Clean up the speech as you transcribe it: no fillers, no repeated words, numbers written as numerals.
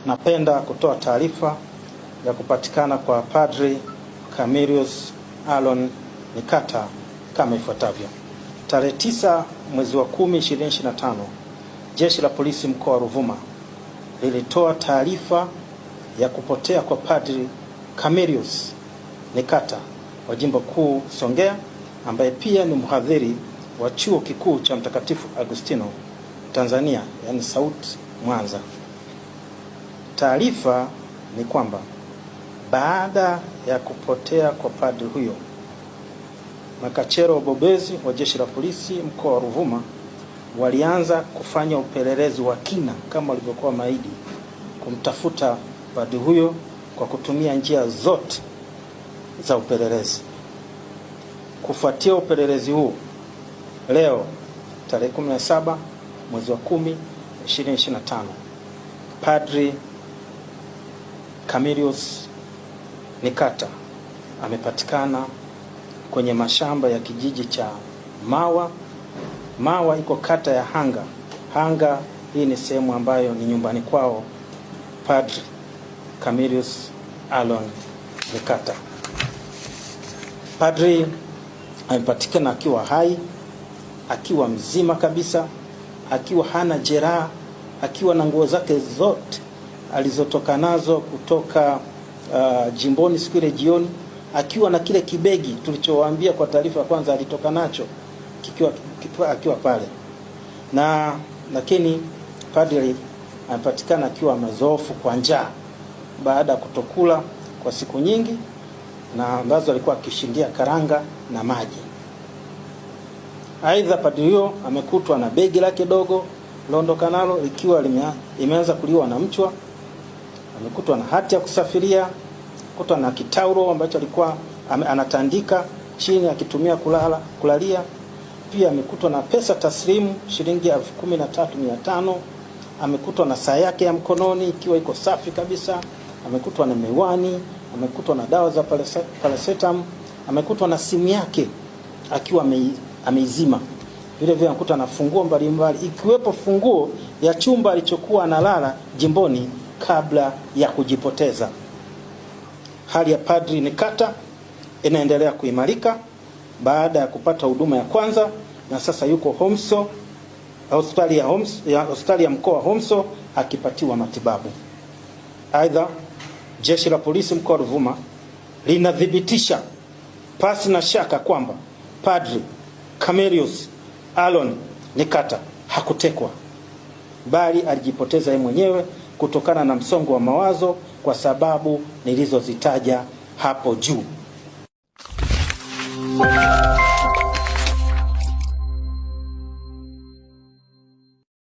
Napenda kutoa taarifa ya kupatikana kwa Padri Camillus Aaron Nikata kama ifuatavyo. Tarehe 9 mwezi wa 10 2025, Jeshi la Polisi mkoa wa Ruvuma lilitoa taarifa ya kupotea kwa Padri Camillus Nikata wa Jimbo Kuu Songea, ambaye pia ni mhadhiri wa Chuo Kikuu cha Mtakatifu Agustino Tanzania, yani SAUT Mwanza. Taarifa ni kwamba baada ya kupotea kwa padri huyo, makachero wabobezi wa Jeshi la Polisi mkoa wa Ruvuma walianza kufanya upelelezi wa kina kama walivyokuwa maidi kumtafuta padri huyo kwa kutumia njia zote za upelelezi. Kufuatia upelelezi huu, leo tarehe 17 mwezi wa 10 2025, Padri Camillus Nikata amepatikana kwenye mashamba ya kijiji cha Mawa. Mawa iko kata ya Hanga. Hanga hii ni sehemu ambayo ni nyumbani kwao Padri Camillus Aaron Nikata. Padri amepatikana akiwa hai, akiwa mzima kabisa, akiwa hana jeraha, akiwa na nguo zake zote alizotoka nazo kutoka jimboni siku ile jioni, akiwa na kile kibegi tulichowaambia kwa taarifa kwanza alitoka nacho akiwa pale. Lakini padri anapatikana akiwa amezoofu kwa njaa baada ya kutokula kwa siku nyingi, na ambazo alikuwa akishindia karanga na maji. Aidha, padri huyo amekutwa na begi lake dogo londoka nalo ikiwa imeanza kuliwa na mchwa. Amekutwa na hati ya kusafiria, kutwa na kitauro ambacho alikuwa anatandika chini akitumia kulalia. Pia amekutwa na pesa taslimu shilingi 13,500. Amekutwa na saa yake ya mkononi ikiwa iko safi kabisa. Amekutwa na miwani, amekutwa na dawa za paracetamol, amekutwa na simu yake akiwa ameizima. Vile vile amekutwa na funguo mbalimbali ikiwepo funguo ya chumba alichokuwa analala jimboni kabla ya kujipoteza. Hali ya Padri Nikata inaendelea kuimarika baada ya kupata huduma ya kwanza, na sasa yuko Homso, hospitali ya mkoa wa Homso akipatiwa matibabu. Aidha, Jeshi la Polisi mkoa wa Ruvuma linathibitisha pasi na shaka kwamba Padri Camillus Aaron Nikata hakutekwa, bali alijipoteza yeye mwenyewe kutokana na msongo wa mawazo kwa sababu nilizozitaja hapo juu.